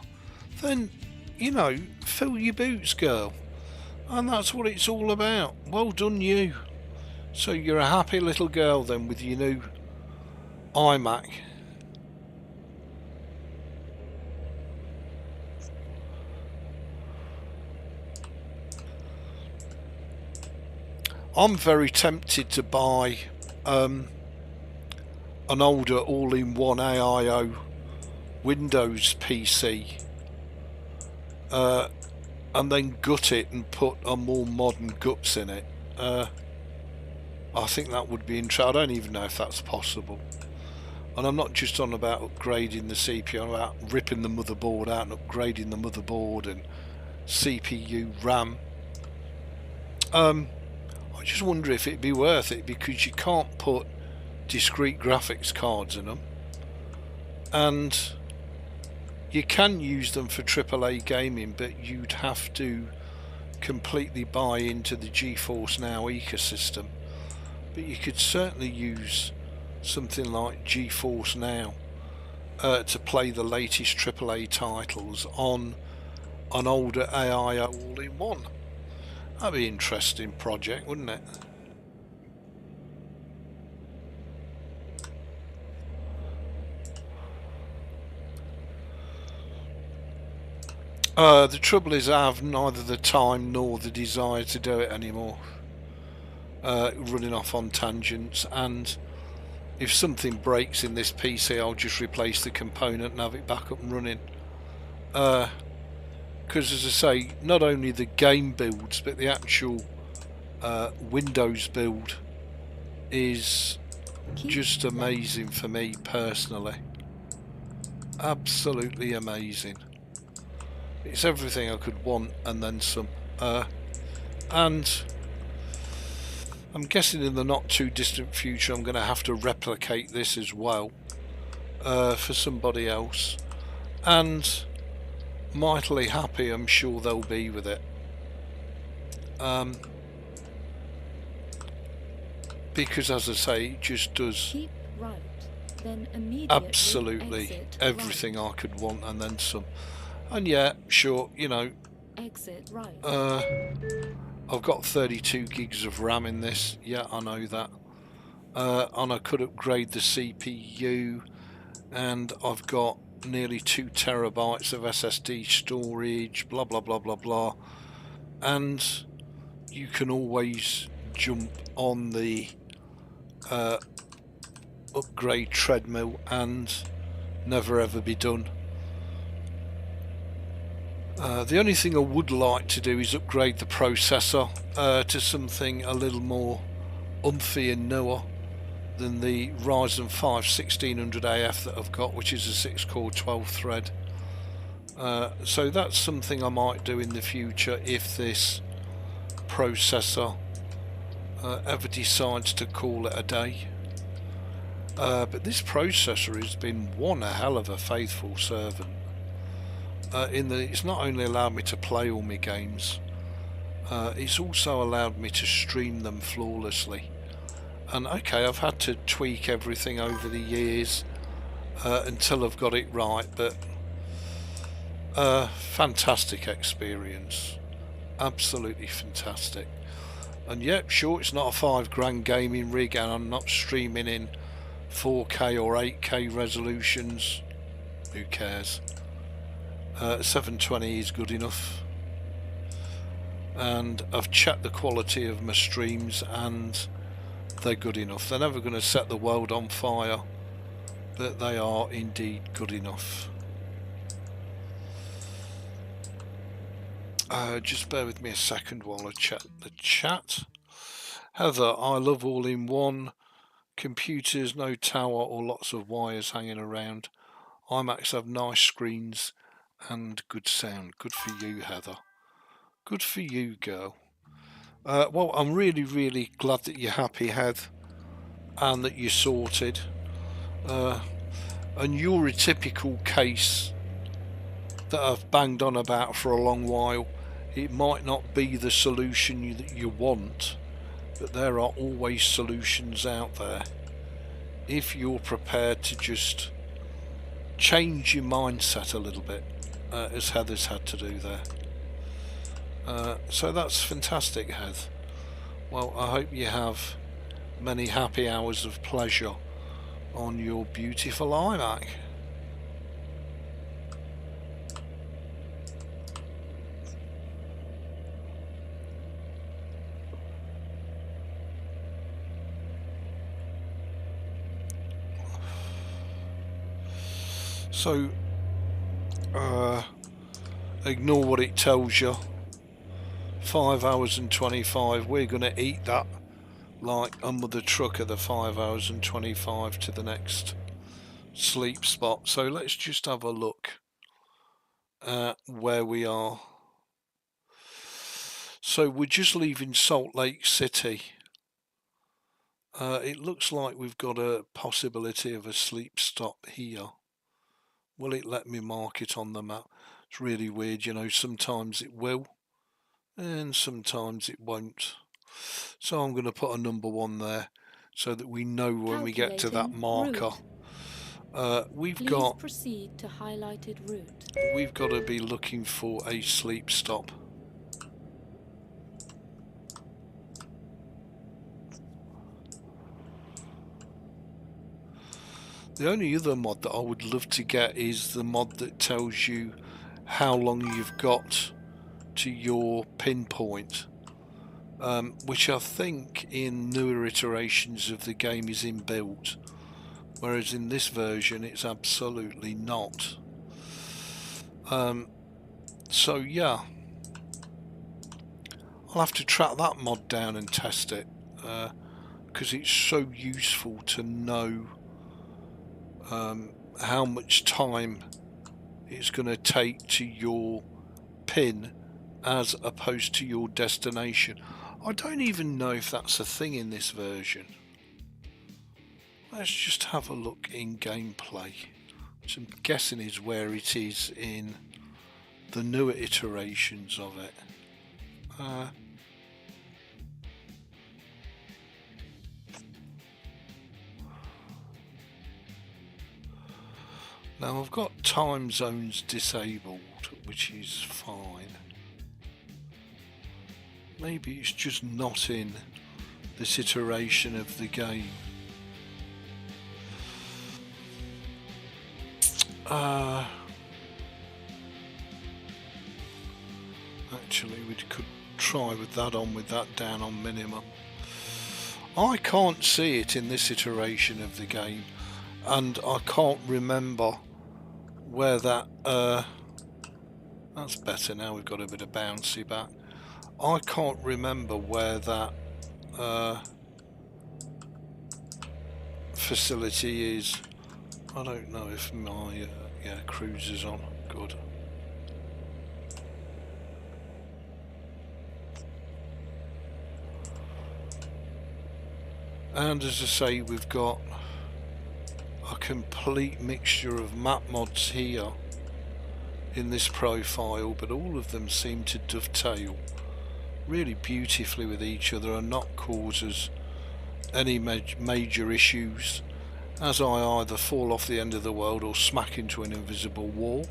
Then, you know, fill your boots, girl. And that's what it's all about. Well done, you. So you're a happy little girl then with your new iMac. I'm very tempted to buy an older all-in-one AIO Windows PC and then gut it and put a more modern guts in it. I think that would be interesting. I don't even know if that's possible. And I'm not just on about upgrading the CPU, I'm about ripping the motherboard out and upgrading the motherboard and CPU, RAM. I just wonder if it'd be worth it, because you can't put discrete graphics cards in them, and you can use them for AAA gaming, but you'd have to completely buy into the GeForce Now ecosystem. But you could certainly use something like GeForce Now to play the latest AAA titles on an older AIO all-in-one. That'd be an interesting project, wouldn't it? The trouble is I have neither the time nor the desire to do it anymore. Running off on tangents, and if something breaks in this PC I'll just replace the component and have it back up and running. Because as I say, not only the game builds but the actual Windows build is just amazing for me personally. Absolutely amazing. It's everything I could want and then some. And I'm guessing in the not too distant future I'm going to have to replicate this as well for somebody else, and mightily happy I'm sure they'll be with it. Because as I say, it just does Keep right, then immediately absolutely exit everything right. I could want and then some. And yeah, sure, you know, Exit right. I've got 32 gigs of RAM in this, yeah, I know that. And I could upgrade the CPU, and I've got nearly 2 terabytes of SSD storage, blah blah blah blah blah. And you can always jump on the upgrade treadmill and never ever be done. The only thing I would like to do is upgrade the processor to something a little more umphy and newer than the Ryzen 5 1600AF that I've got, which is a 6-core 12-thread. So that's something I might do in the future if this processor ever decides to call it a day. But this processor has been one hell of a faithful servant. In that it's not only allowed me to play all my games, it's also allowed me to stream them flawlessly. And okay, I've had to tweak everything over the years until I've got it right, but fantastic experience, absolutely fantastic. And yep, sure, it's not a £5 gaming rig, and I'm not streaming in 4K or 8K resolutions. Who cares? 720 is good enough, and I've checked the quality of my streams and they're good enough. They're never going to set the world on fire, but they are indeed good enough. Just bear with me a second while I check the chat. Heather, I love all-in-one computers, no tower or lots of wires hanging around. iMacs have nice screens and good sound. Good for you, Heather. Good for you, girl. Well, I'm really glad that you're happy, Heath, and that you're sorted. And you're a typical case that I've banged on about for a long while. It might not be the solution that you want, but there are always solutions out there if you're prepared to just change your mindset a little bit, as Heather's had to do there. So that's fantastic, Heath. Well, I hope you have many happy hours of pleasure on your beautiful iMac. So, ignore what it tells you. 5 hours and 25, we're going to eat that like a mother trucker, the 5 hours and 25 to the next sleep spot. So let's just have a look at where we are. So we're just leaving Salt Lake City. It looks like we've got a possibility of a sleep stop here. Will it let me mark it on the map? It's really weird, you know, sometimes it will and sometimes it won't. So I'm going to put a number 1 there so that we know when we get to that marker. We've got proceed to highlighted route. We've got to be looking for a sleep stop. The only other mod that I would love to get is the mod that tells you how long you've got to your pinpoint, which I think in newer iterations of the game is inbuilt, whereas in this version it's absolutely not. So yeah, I'll have to track that mod down and test it, because it's so useful to know how much time it's going to take to your pin as opposed to your destination. I don't even know if that's a thing in this version. Let's just have a look in gameplay, which I'm guessing is where it is in the newer iterations of it. Now I've got time zones disabled, which is fine. Maybe it's just not in this iteration of the game. Actually, we could try with that on, with that down on minimum. I can't see it in this iteration of the game, and I can't remember where that that's better now. We've got a bit of bouncy back. I can't remember where that facility is. I don't know if my yeah, cruise is on. Good. And as I say, we've got a complete mixture of map mods here in this profile, but all of them seem to dovetail really beautifully with each other and not cause us any major issues as I either fall off the end of the world or smack into an invisible wall,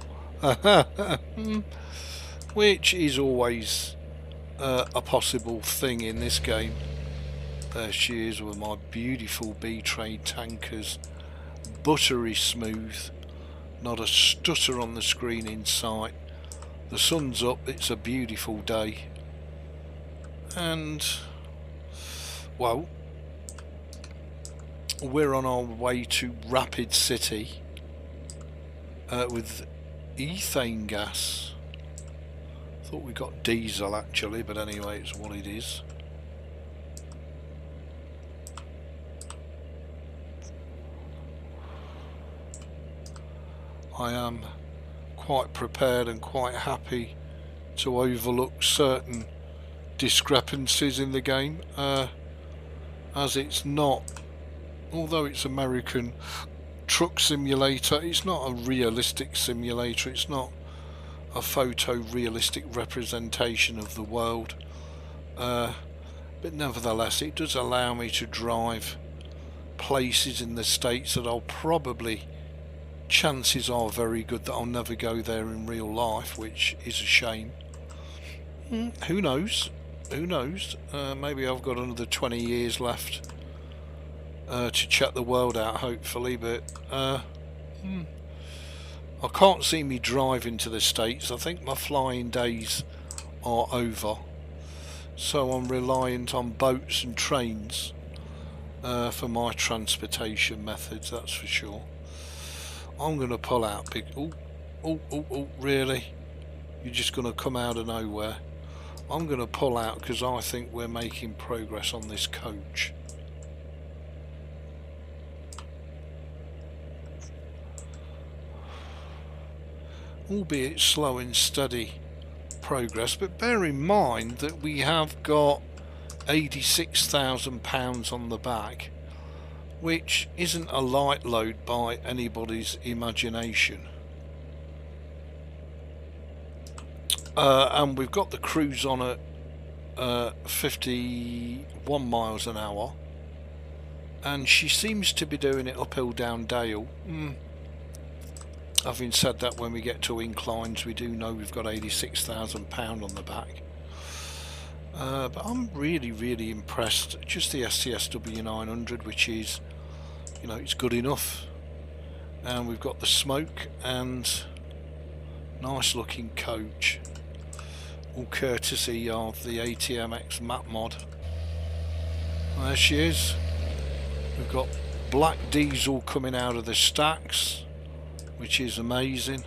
which is always a possible thing in this game. There she is with my beautiful B-trade tankers, buttery smooth, not a stutter on the screen in sight. The sun's up, it's a beautiful day, and well, we're on our way to Rapid City with ethane gas. Thought we got diesel actually, but anyway, it's what it is. I am quite prepared and quite happy to overlook certain discrepancies in the game, as it's not, although it's American truck simulator, it's not a realistic simulator, it's not a photorealistic representation of the world, but nevertheless it does allow me to drive places in the States that I'll probably, chances are very good that I'll never go there in real life, which is a shame. Who knows? Who knows? Maybe I've got another 20 years left to check the world out, hopefully, but I can't see me driving to the States. I think my flying days are over, so I'm reliant on boats and trains for my transportation methods, that's for sure. I'm going to pull out big... Oh, really? You're just going to come out of nowhere? I'm going to pull out because I think we're making progress on this coach. Albeit slow and steady progress, but bear in mind that we have got £86,000 on the back, which isn't a light load by anybody's imagination. And we've got the cruise on at 51 miles an hour, and she seems to be doing it uphill down dale. Having said that, when we get to inclines we do know we've got £86,000 on the back. But I'm really impressed. Just the SCS W900, which is, you know, it's good enough. And we've got the smoke, and Nice looking coach, all courtesy of the ATMX map mod. There she is. We've got black diesel coming out of the stacks, which is amazing.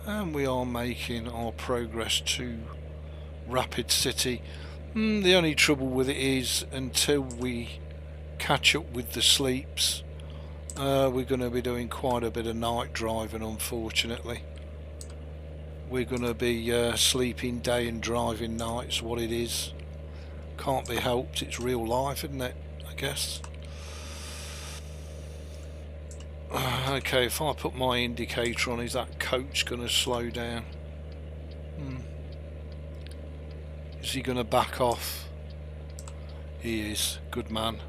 And we are making our progress to Rapid City. The only trouble with it is, until we catch up with the sleeps, we're going to be doing quite a bit of night driving, unfortunately. We're going to be sleeping day and driving nights, what it is. Can't be helped, it's real life, isn't it, I guess. Okay, if I put my indicator on, is that coach going to slow down? Is he going to back off? He is. Good man.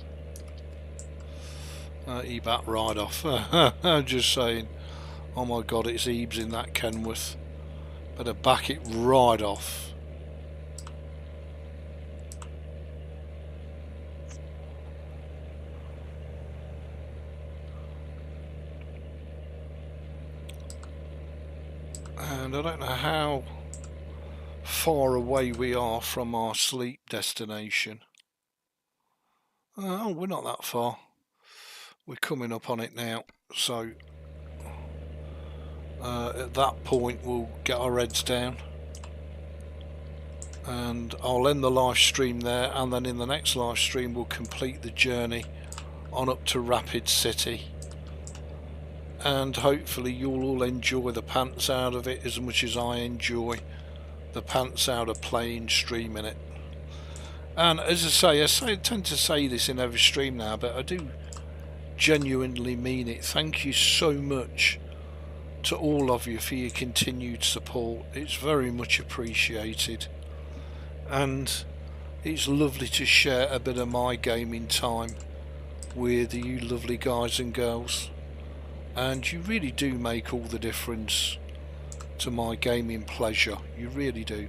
He backed right off. I'm just saying. Oh my god, it's Ebeez in that Kenworth. Better back it right off. And I don't know how far away we are from our sleep destination. Oh, we're not that far. We're coming up on it now, so at that point we'll get our heads down, and I'll end the live stream there, and then in the next live stream we'll complete the journey on up to Rapid City, and hopefully you'll all enjoy the pants out of it as much as I enjoy the pants out of playing, streaming it. And as I tend to say this in every stream now, but I do genuinely mean it. Thank you so much to all of you for your continued support. It's very much appreciated, and it's lovely to share a bit of my gaming time with you lovely guys and girls, and you really do make all the difference to my gaming pleasure. You really do.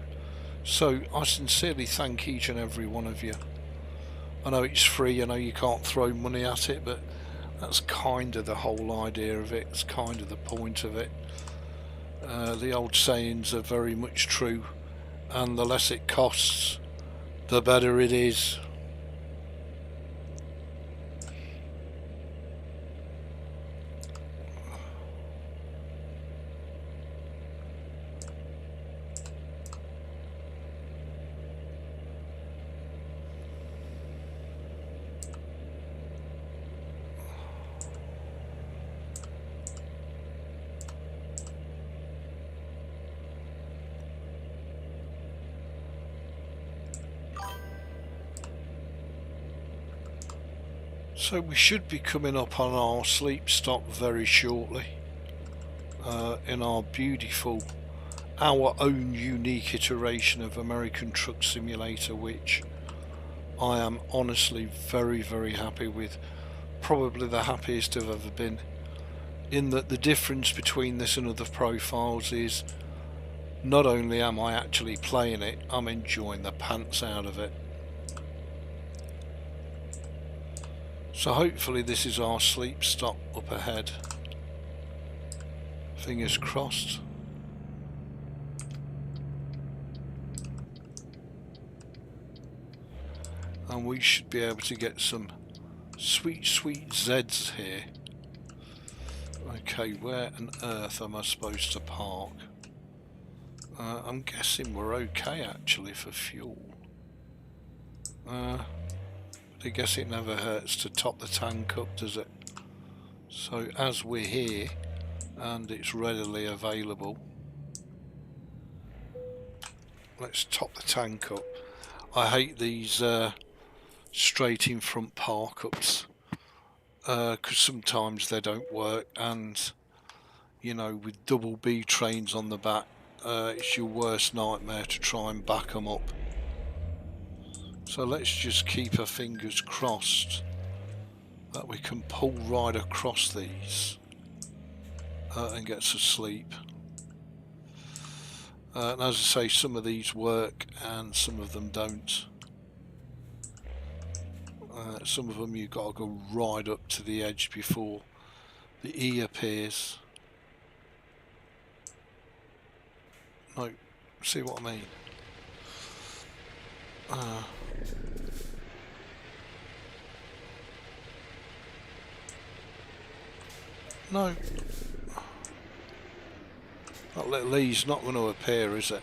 So I sincerely thank each and every one of you. I know it's free, I know you can't throw money at it, but that's kind of the whole idea of it. It's kind of the point of it. The old sayings are very much true, and the less it costs, the better it is. So we should be coming up on our sleep stop very shortly, in our beautiful, our own unique iteration of American Truck Simulator, which I am honestly very, very happy with. Probably the happiest I've ever been, in that the difference between this and other profiles is not only am I actually playing it, I'm enjoying the pants out of it. So hopefully this is our sleep stop up ahead. Fingers crossed. And we should be able to get some sweet, sweet Zeds here. Okay, where on earth am I supposed to park? I'm guessing we're okay actually for fuel. I guess it never hurts to top the tank up, does it? So as we're here and it's readily available, let's top the tank up. I hate these straight in front park ups, because sometimes they don't work, and you know, with double B trains on the back, it's your worst nightmare to try and back them up. So let's just keep our fingers crossed that we can pull right across these and get to sleep. And as I say, some of these work and some of them don't. Some of them you've got to go right up to the edge before the E appears. No, see what I mean? No. That little E's not going to appear, is it?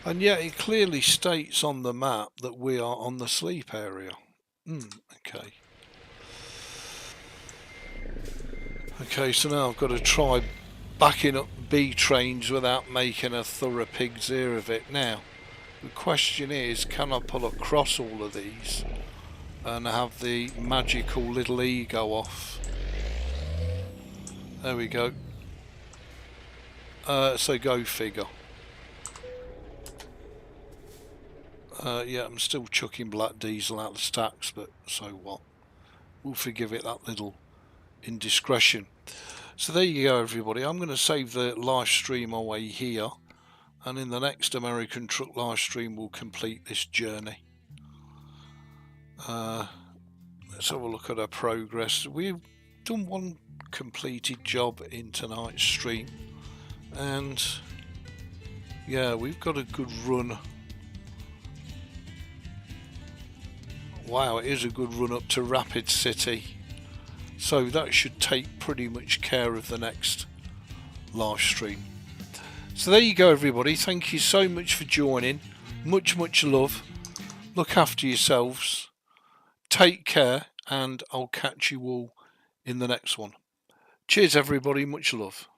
And yet it clearly states on the map that we are on the sleep area. Okay. Okay, so now I've got to try backing up B trains without making a thorough pig's ear of it. Now, the question is, can I pull across all of these and have the magical little E go off? There we go. So go figure. Yeah, I'm still chucking black diesel out of the stacks, but so what? We'll forgive it that little indiscretion. So there you go, everybody. I'm going to save the live stream away here, and in the next American Truck live stream we'll complete this journey. Let's have a look at our progress. We've done one completed job in tonight's stream, and yeah, we've got a good run. Wow, it is a good run up to Rapid City. So that should take pretty much care of the next live stream. So there you go, everybody. Thank you so much for joining. Much love. Look after yourselves. Take care, and I'll catch you all in the next one. Cheers, everybody. Much love.